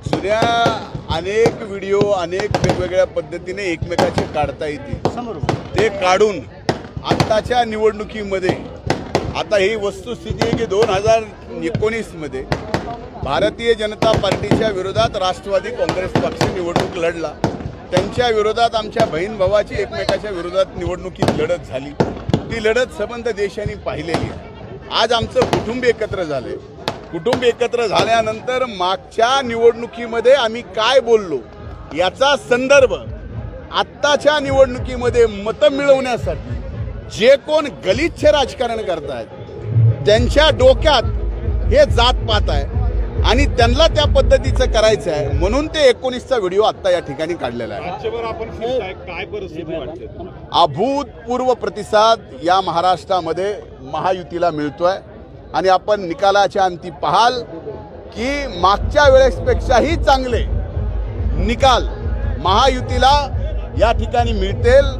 जुन्या अनेक व्हिडिओ अनेक वेगवेगळ्या पद्धतीने एकमेकाचे काढता येतील, ते काढून आत्ताच्या निवडणुकीमध्ये आता ही वस्तुस्थिती आहे की 2019 मध्ये भारतीय जनता पार्टीच्या विरोधात राष्ट्रवादी काँग्रेस पक्ष निवडणूक लढला। त्यांच्या विरोधात आमच्या बहीण भावाची एकमेकाच्या विरोधात निवडणुकीत लढत झाली। ती लढत संबंध देशांनी पाहिलेली आहे। आज आमचं कुटुंब एकत्र झाले। कुटुंब एकत्र झाल्यानंतर मागच्या निवडणुकीमध्ये आम्ही काय बोललो याचा संदर्भ आत्ताच्या निवडणुकीमध्ये मतं मिळवण्यासाठी जे कोण गलिच्छ राजकारण करतायत त्यांच्या डोक्यात हे जातपात आहे आणि त्यांना त्या पद्धतीचं करायचं आहे, म्हणून ते 19चा व्हिडिओ आत्ता या ठिकाणी काढलेला आहे। काय परिस्थिती वाटते? अभूतपूर्व प्रतिसाद या महाराष्ट्रामध्ये महायुतीला मिळतोय आणि आपण निकालाच्या अंती पाहाल की मागच्या वेळेसपेक्षाही चांगले निकाल महायुतीला या ठिकाणी मिळतील।